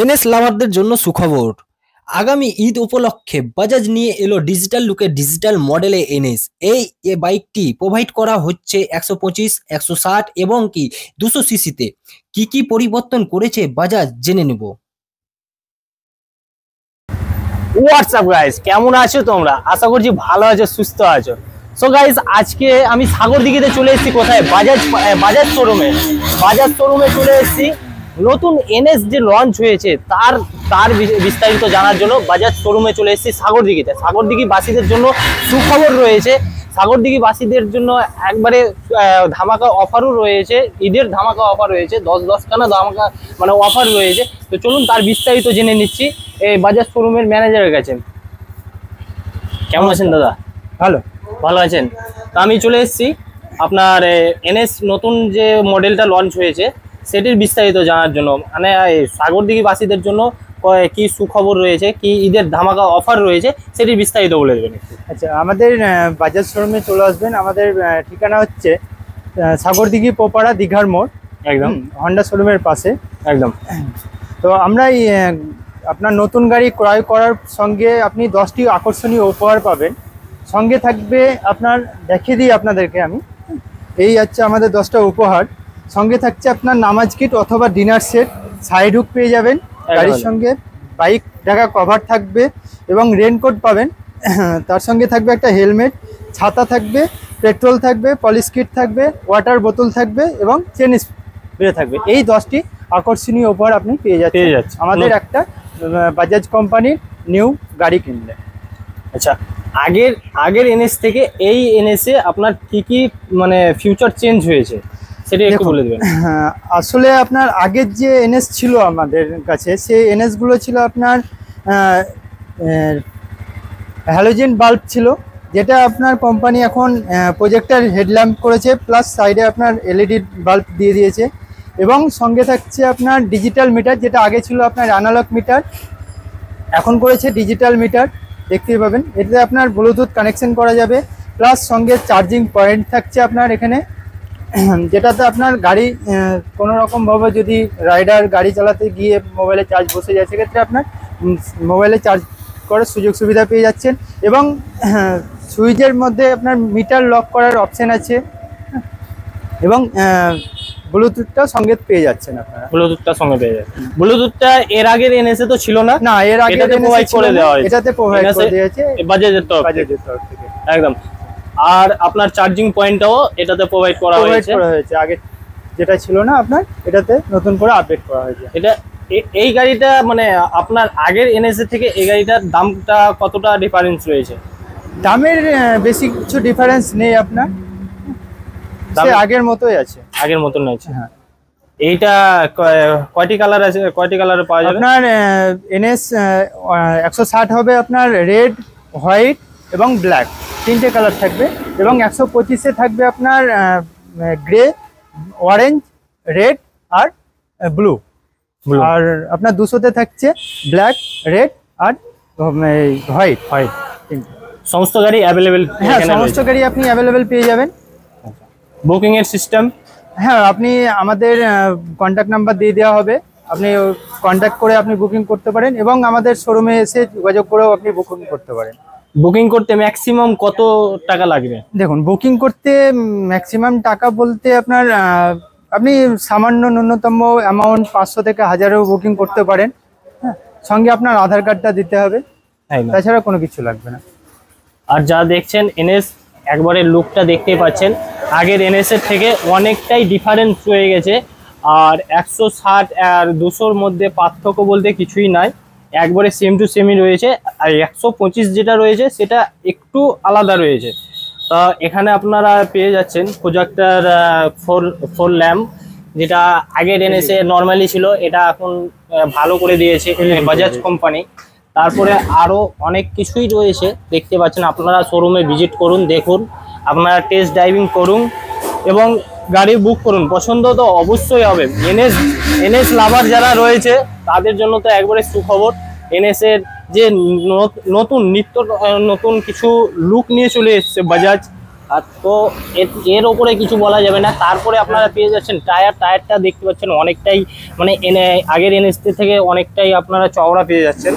NS লাভারদের জন্য সুখবর। আগামী ঈদ উপলক্ষে বাজাজ নিয়ে এলো ডিজিটাল লুকের ডিজিটাল মডেলে এনএস। এই বাইকটি প্রোভাইড করা হচ্ছে 125, 160 এবং 200 সিসিতে। কি পরিবর্তন করেছে বাজাজ জেনে নেব। হোয়াটসঅ্যাপ গাইস, কেমন আছো তোমরা? আশা করছি ভালো আছো, সুস্থ আছো। সো গাইস, আজকে আমি সাগরদিঘিতে চলে এসেছি। কোথায়? বাজাজ শোরুমে চলে এসেছি। নতুন এনএস যে লঞ্চ হয়েছে তার বিস্তারিত জানার জন্য বাজাজ শোরুমে চলে এসেছি সাগরদিঘিতে। সাগরদিঘি বাসীদের জন্য সুখবর রয়েছে। সাগরদিঘি বাসীদের জন্য একবারে ধামাকা অফারও রয়েছে। ঈদের ধামাকা অফার রয়েছে, 10খানা ধামাকা মানে অফার রয়েছে। তো চলুন তার বিস্তারিত জেনে নিচ্ছি এই বাজাজ শোরুমের ম্যানেজারের কাছে। কেমন আছেন দাদা? ভালো আছেন? তো আমি চলে এসেছি আপনার এনএস নতুন যে মডেলটা লঞ্চ হয়েছে সেটির বিস্তারিত জানার জন্য। মানে সাগরদিঘি বাসীদের জন্য কি সুখবর রয়েছে, কি ঈদের ধামাকা অফার রয়েছে সেটির বিস্তারিত বলে দেবেন। আচ্ছা, আমাদের বাজাজ শোরুমে চলে আসবেন। আমাদের ঠিকানা হচ্ছে সাগরদিঘি পোপাড়া দীঘার মোড়, একদম হন্ডা শোরুমের পাশে একদম। তো আমরা আপনার নতুন গাড়ি ক্রয় করার সঙ্গে আপনি 10টি আকর্ষণীয় উপহার পাবেন। সঙ্গে থাকবে আপনার দেখিয়ে দিই আপনাদেরকে আমি, এই হচ্ছে আমাদের 10টা উপহার। সঙ্গে থাকছে আপনার নামাজ কিট অথবা ডিনার সেট, সাইড হুক পেয়ে যাবেন গাড়ির সঙ্গে, বাইক ঢাকা কভার থাকবে এবং রেনকোট পাবেন। তার সঙ্গে থাকবে একটা হেলমেট, ছাতা থাকবে, পেট্রোল থাকবে, পলিশ কিট থাকবে, ওয়াটার বোতল থাকবে এবং চেন স্প্রে থাকবে। এই 10টি আকর্ষণীয় উপহার আপনি পেয়ে যাচ্ছেন আমাদের একটা বাজাজ কোম্পানির নিউ গাড়ি কিনলে। আচ্ছা, আগের এনএস থেকে এই এনএসে আপনার কি মানে ফিউচার চেঞ্জ হয়েছে সেটা একটু বলে দেবেন। আসলে আপনার আগের যে এনএস ছিল আমাদের কাছে, সেই এনএস গুলো ছিল আপনার হ্যালোজেন বাল্ব ছিল, যেটা আপনার কোম্পানি এখন প্রজেক্টর হেডল্যাম্প করেছে, প্লাস সাইডে আপনার এলইডি বাল্ব দিয়ে দিয়েছে। এবং সঙ্গে থাকছে আপনার ডিজিটাল মিটার, যেটা আগে ছিল আপনার অ্যানালগ মিটার, এখন করেছে ডিজিটাল মিটার, দেখতেই পাবেন। এটাতে আপনার ব্লুটুথ কানেকশন করা যাবে, প্লাস সঙ্গে চার্জিং পয়েন্ট থাকছে আপনার এখানে, যেটাতে আপনার গাড়ি কোনো রকমভাবে যদি রাইডার গাড়ি চালাতে গিয়ে মোবাইলে চার্জ বসে যায়, সেক্ষেত্রে আপনার মোবাইলে চার্জ করার সুযোগ সুবিধা পেয়ে যাচ্ছেন। এবং সুইচের মধ্যে আপনার মিটার লক করার অপশান আছে এবং ব্লুটুথটা সঙ্গে পেয়ে যাচ্ছেন আপনারা। ব্লুটুথটা এর আগের এনএসে তো ছিল না। এর আগে প্রোভাইড করে দেওয়া হয়েছে, এটাতে প্রোভাইড করে দিয়েছে বাজাজের তরফ থেকে একদম। আর আপনার চার্জিং পয়েন্টটাও এটাতে প্রোভাইড করা হয়েছে। আগে যেটা ছিল না আপনার, এটাতে নতুন করে আপডেট করা হয়েছে। এই গাড়িটা মানে আপনার আগের এনএস থেকে এই গাড়িটার দামটা কতটা ডিফারেন্স রয়েছে? দামের বেশি কিছু ডিফারেন্স নেই, আপনার আগের মতোই আছে। আগের মতন আছে। হ্যাঁ, এইটা কয়টি কালার আছে? কয়টি কালারে পাওয়া যাবে? আপনার এনএস 160 হবে আপনার রেড, হোয়াইট এবং ব্ল্যাক, 3টে কালার থাকবে। এবং 125-এ থাকবে আপনার গ্রে, অরেঞ্জ, রেড আর ব্লু। আর আপনার 200-তে থাকছে ব্ল্যাক, রেড আর হোয়াইট। সমস্ত গাড়ি অ্যাভেলেবেল? হ্যাঁ, সমস্ত গাড়ি আপনি অ্যাভেলেবেল পেয়ে যাবেন। বুকিং এর সিস্টেম? হ্যাঁ, আপনি আমাদের কন্ট্যাক্ট নাম্বার দিয়ে দেওয়া হবে, আপনি কন্ট্যাক্ট করে আপনি বুকিং করতে পারেন এবং আমাদের শোরুমে এসে যোগাযোগ করেও আপনি বুকিং করতে পারেন। বুকিং করতে ম্যাক্সিমাম কত টাকা লাগবে? দেখুন, বুকিং করতে ম্যাক্সিমাম টাকা বলতে আপনার আপনি সামান্য ন্যূনতম অ্যামাউন্ট 500 থেকে 1000-এও বুকিং করতে পারেন। হ্যাঁ, সঙ্গে আপনার আধার কার্ডটা দিতে হবে, তাছাড়া কোনো কিছু লাগবে না। আর যা দেখছেন এনএস, একবারে লুকটা দেখতেই পাচ্ছেন আগের এনএস এর থেকে অনেকটাই ডিফারেন্স হয়ে গেছে। আর 160 আর 200-র মধ্যে পার্থক্য বলতে কিছুই নাই, একবারে সেম টু সেমই রয়েছে। আর 125 যেটা রয়েছে সেটা একটু আলাদা রয়েছে। তা এখানে আপনারা পেয়ে যাচ্ছেন প্রজেক্টর 4 ল্যাম্প, যেটা আগের এনএস এ নর্মালি ছিল, এটা এখন ভালো করে দিয়েছে বাজাজ কোম্পানি। তারপরে আরও অনেক কিছুই রয়েছে, দেখতে পাচ্ছেন। আপনারা শোরুমে ভিজিট করুন, দেখুন, আপনারা টেস্ট ড্রাইভিং করুন এবং গাড়ি বুক করুন। পছন্দ তো অবশ্যই হবে। এনএস লাভার যারা রয়েছে তাদের জন্য তো একবারে সুখবর। এনএস এর যে নতুন কিছু লুক নিয়ে চলে এসছে বাজাজ, আর তো এর ওপরে কিছু বলা যাবে না। তারপরে আপনারা পেয়ে যাচ্ছেন টায়ারটা দেখতে পাচ্ছেন অনেকটাই মানে আগের এনএসটি থেকে অনেকটাই আপনারা চওড়া পেয়ে যাচ্ছেন।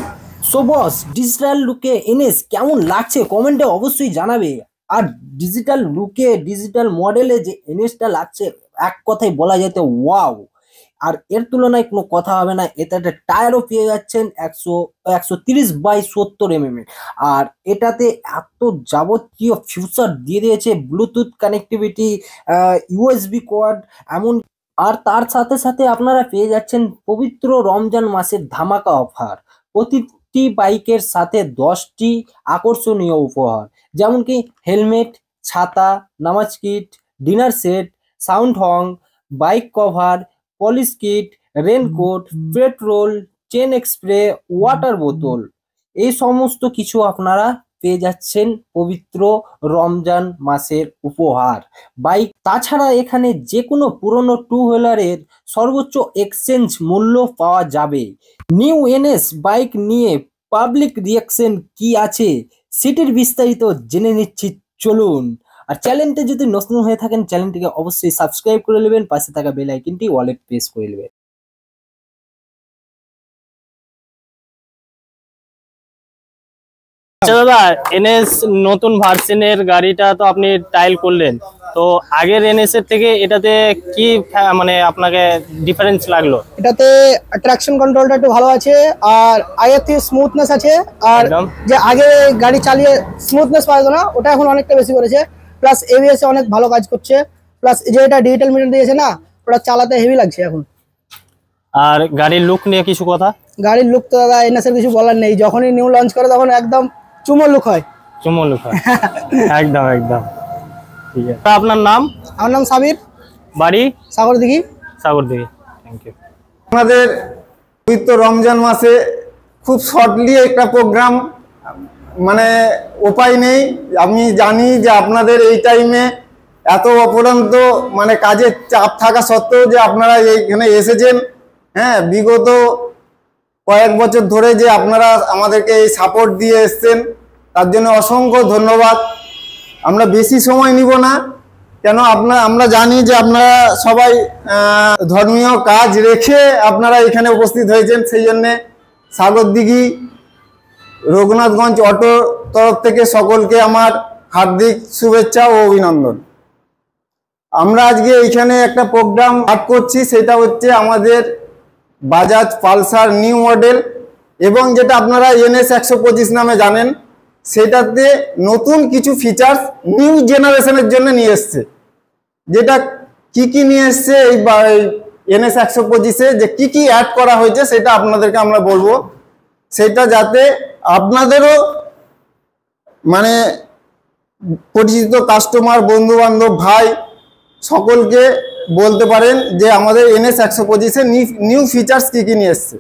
সো বস, ডিজিটাল লুকে এনএস কেমন লাগছে কমেন্টে অবশ্যই জানাবে। আর ডিজিটাল লুকে ডিজিটাল মডেলে যে এনএসটা লাগছে এক কথায় বলা যেত ওয়াও। আর এর তুলনায় কোনো কথা হবে না। এতে একটা টায়ারও পেয়ে যাচ্ছেন 130/70 mm আর এটাতে এত যাবতীয় ফিউচার দিয়ে দিয়েছে, ব্লুটুথ কানেক্টিভিটি, ইউএসবি কোড এমন। আর তার সাথে সাথে আপনারা পেয়ে যাচ্ছেন পবিত্র রমজান মাসের ধামাকা অফার। প্রতিটি বাইকের সাথে 10টি আকর্ষণীয় উপহার, যেমন কি হেলমেট, ছাতা, নামাজ kit, dinner set, sound Hong, bike cover, polish kit, raincoat, petrol, chain spray, water বোতল, এই সমস্ত কিছু আপনারা পেয়ে যাচ্ছেন পবিত্র রমজান মাসের উপহার বাইক। তাছাড়া এখানে যে কোনো পুরনো টু হুইলারের সর্বোচ্চ এক্সচেঞ্জ মূল্য পাওয়া যাবে। নিউ এনএস বাইক নিয়ে পাবলিক রিয়াকশন কি আছে সেটির বিস্তারিত জেনে নিচ্ছি, চলুন। আর চ্যানেলটা যদি নতুন হয়ে থাকেন চ্যানেলটিকে অবশ্যই সাবস্ক্রাইব করে নেবেন, পাশে থাকা বেল আইকনটি অলে প্রেস করে নেবেন। আচ্ছা দাদা, এনএস নতুন ভার্সনের গাড়িটা তো আপনি ট্রায়াল করলেন, তো আগের এনএস এর থেকে এটাতে কি মানে আপনাকে ডিফারেন্স লাগলো? এটাতে ট্রাকশন কন্ট্রোলটা একটু ভালো আছে, আর আগের থেকে স্মুথনেস আছে। আর যে আগে গাড়ি চালিয়ে স্মুথনেস পাওয়া যেত না, ওটা এখন অনেকটা বেশি করেছে। প্লাস এবিএস অনেক ভালো কাজ করছে। প্লাস যে এটা ডিজিটাল মিটার দিয়েছে না, ওটা চালাতে হেভি লাগছে এখন। আর গাড়ির লুক নিয়ে কিছু কথা? গাড়ির লুক তো দাদা এনএস এর কিছু বলার নেই। যখনই নিউ লঞ্চ করে তখন একদম চুমো লুক হয়। চুমো লুক হয় একদম একদম। ঠিক আছে, আপনার নাম? আমার নাম সাবির, বাড়ি সাগরদিঘি। Sagardighi, thank you. আমাদের পবিত্র রমজান মাসে খুব শর্টলি একটা প্রোগ্রাম, মানে উপায় নেই। আমি জানি যে আপনাদের এই টাইমে এত অপরান্ত মানে কাজের চাপ থাকা সত্ত্বেও যে আপনারা এইখানে এসেছেন, হ্যাঁ, বিগত কয়েক বছর ধরে যে আপনারা আমাদেরকে এই সাপোর্ট দিয়ে এসছেন, তার জন্য অসংখ্য ধন্যবাদ। আমরা বেশি সময় নিব না, কেন আমরা জানি যে আপনারা সবাই ধর্মীয় কাজ রেখে আপনারা এখানে উপস্থিত হয়েছেন। সেই জন্যে সাগরদিঘি রঘুনাথগঞ্জ অটো তরফ থেকে সকলকে আমার হার্দিক শুভেচ্ছা ও অভিনন্দন। আমরা আজকে এইখানে একটা প্রোগ্রাম আর্ট করছি, সেটা হচ্ছে আমাদের বাজাজ পালসার নিউ মডেল, এবং যেটা আপনারা এনএস 125 নামে জানেন, সেটাতে নতুন কিছু ফিচার্স নিউ জেনারেশনের জন্য নিয়ে এসছে। যেটা কি নিয়ে এসছে এই এনএস 125-এ, যে কি অ্যাড করা হয়েছে সেটা আপনাদেরকে আমরা বলবো, সেটা যাতে আপনাদেরও মানে পরিচিত কাস্টমার, বন্ধু বান্ধব, ভাই সকলকে বলতে পারেন যে আমাদের এনএস 125-এ নিউ ফিচার্স কি নিয়ে এসছে।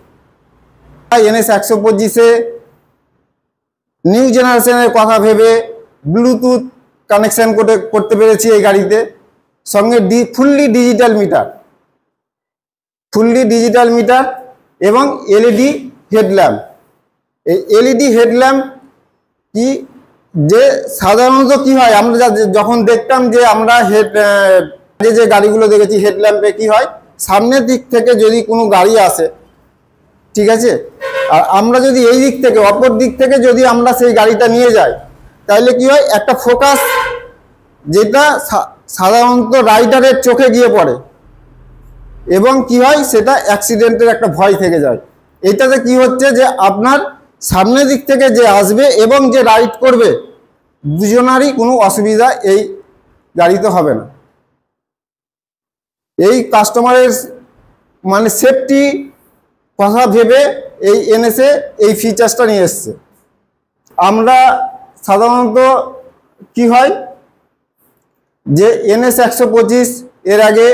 এনএস 125-এ নিউ জেনারেশনের কথা ভেবে ব্লুটুথ কানেকশন করতে পেরেছি এই গাড়িতে, সঙ্গে ফুললি ডিজিটাল মিটার এবং এলইডি হেডল্যাম্প। এই এলইডি হেডল্যাম্প কি, যে সাধারণত কি হয়, আমরা যখন দেখতাম যে আমরা যে গাড়িগুলো দেখেছি, হেডল্যাম্পে কি হয়, সামনের দিক থেকে যদি কোনো গাড়ি আসে, ঠিক আছে, আর আমরা যদি এই দিক থেকে অপর দিক থেকে যদি আমরা সেই গাড়িটা নিয়ে যাই, তাহলে কি হয়, একটা ফোকাস যেটা সাধারণত রাইডারের চোখে গিয়ে পড়ে, এবং কি হয়, সেটা অ্যাক্সিডেন্টের একটা ভয় থেকে যায়। এইটাতে কি হচ্ছে যে আপনার সামনের দিক থেকে যে আসবে এবং যে রাইড করবে, দুজনারই কোনো অসুবিধা এই গাড়িতে হবে না। এই কাস্টমারের মানে সেফটি কথা ভেবে এই এনএসএ এই ফিচার্সটা নিয়ে এসছে। আমরা সাধারণত কি হয় যে এনএস 125 এর আগে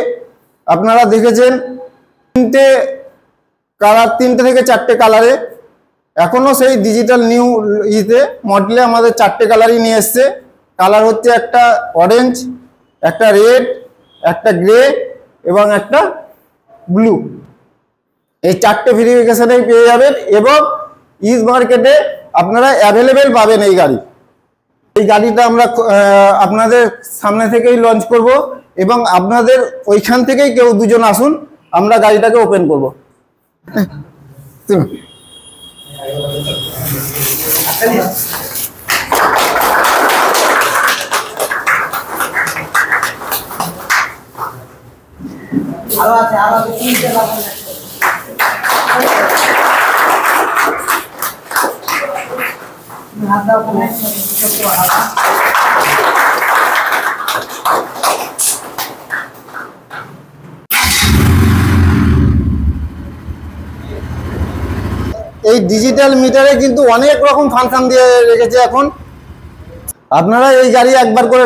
আপনারা দেখেছেন তিনটে থেকে চারটে কালারে, এখনও সেই ডিজিটাল নিউ মডেলে আমাদের 4টে কালারই নিয়ে এসছে। কালার হচ্ছে একটা অরেঞ্জ, একটা রেড, একটা গ্রে এবং একটা ব্লু। এই 4টে ভেরিফিকেশনেই পেয়ে যাবেন, এবং ইজ মার্কেটে আপনারা অ্যাভেলেবেল পাবেন এই গাড়ি। এই গাড়িটা আমরা আপনাদের সামনে থেকেই লঞ্চ করব এবং আপনাদের ওইখান থেকেই কেউ দুজন আসুন, আমরা গাড়িটাকে ওপেন করব। এই ডিজিটাল মিটারে কিন্তু অনেক রকম ফাংশন দিয়ে রেখেছে এখন। আপনারা এই গাড়ি একবার করে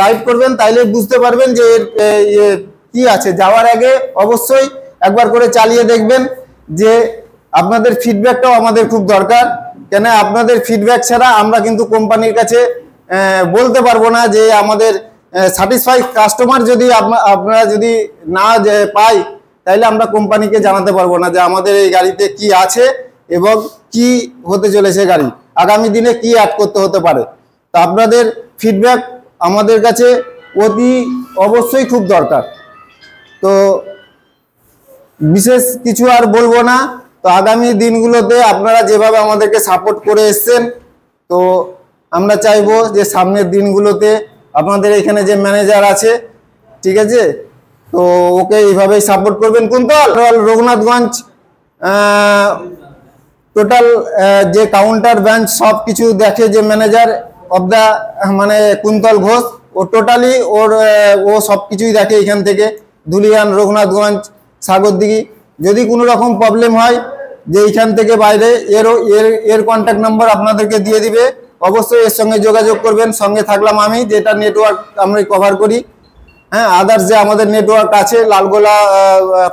রাইড করবেন, তাইলে বুঝতে পারবেন যে এর কি আছে। যাওয়ার আগে অবশ্যই একবার করে চালিয়ে দেখবেন, যে আপনাদের ফিডব্যাকটাও আমাদের খুব দরকার। কেন আপনাদের ফিডব্যাক ছাড়া আমরা কিন্তু কোম্পানির কাছে বলতে পারবো না যে আমাদের স্যাটিসফাই কাস্টমার যদি আপনারা যদি না পাই, তাইলে আমরা কোম্পানিকে জানাতে পারবো না যে আমাদের এই গাড়িতে কি আছে এবং কি হতে চলেছে, গাড়ি আগামী দিনে কি অ্যাড করতে হতে পারে। তো আপনাদের ফিডব্যাক আমাদের কাছে অতি অবশ্যই খুব দরকার। তো বিশেষ কিছু আর বলবো না। তো আগামী দিনগুলোতে আপনারা যেভাবে আমাদেরকে সাপোর্ট করে এসছেন, তো আমরা চাইবো যে সামনের দিনগুলোতে আপনাদের এখানে যে ম্যানেজার আছে, ঠিক আছে, তো ওকে এইভাবেই সাপোর্ট করবেন। কুন্তল রঘুনাথগঞ্জ টোটাল যে কাউন্টার ব্রাঞ্চ সব কিছু দেখে যে ম্যানেজার অফ দ্য মানে কুন্তল ঘোষ, ও টোটালি ও সব কিছুই দেখে এখান থেকে, ধুলিয়ান, রঘুনাথগঞ্জ, সাগরদিঘি। যদি কোনো রকম প্রবলেম হয় যে এইখান থেকে বাইরে, এর কন্ট্যাক্ট নাম্বার আপনাদেরকে দিয়ে দিবে, অবশ্যই এর সঙ্গে যোগাযোগ করবেন। সঙ্গে থাকলাম আমি, যেটা নেটওয়ার্ক আমরা কভার করি। হ্যাঁ, আদার্স যে আমাদের নেটওয়ার্ক আছে লালগোলা,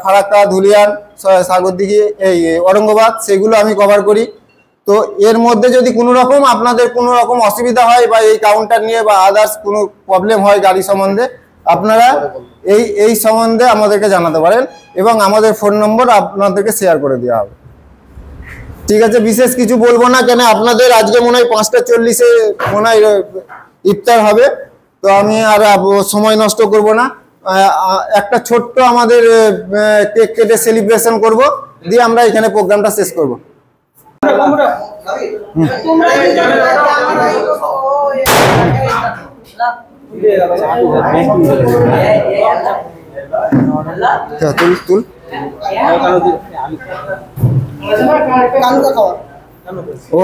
ফারাক্কা, ধুলিয়ান, সাগরদিঘি, এই ঔরঙ্গাবাদ, সেগুলো আমি কভার করি। তো এর মধ্যে যদি কোনো রকম আপনাদের কোনো রকম অসুবিধা হয় বা এই কাউন্টার নিয়ে বা আদার্স কোনো প্রবলেম হয় গাড়ি সম্বন্ধে, আপনারা এই সম্বন্ধে আমাদেরকে জানাতে পারেন এবং আমাদের ফোন নম্বর আপনাদেরকে শেয়ার করে দেওয়া হবে। ঠিক আছে, বিশেষ কিছু বলবো না, কেন আপনাদের আজকে মনে হয় 5:40-এ মনে হয় ইফতার হবে। তো আমি আর সময় নষ্ট করব না, একটা ছোট্ট আমাদের কেক কেটে সেলিব্রেশন করব, দিয়ে আমরা এখানে প্রোগ্রামটা শেষ করব। তুল ও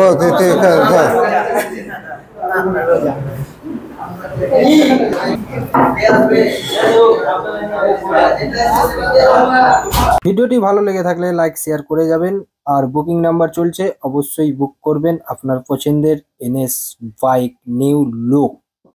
ভিডিওটি ভালো লেগে থাকলে লাইক শেয়ার করে যাবেন। আর বুকিং নাম্বার চলছে, অবশ্যই বুক করবেন আপনার পছন্দের এনএস বাইক নিউ লুক।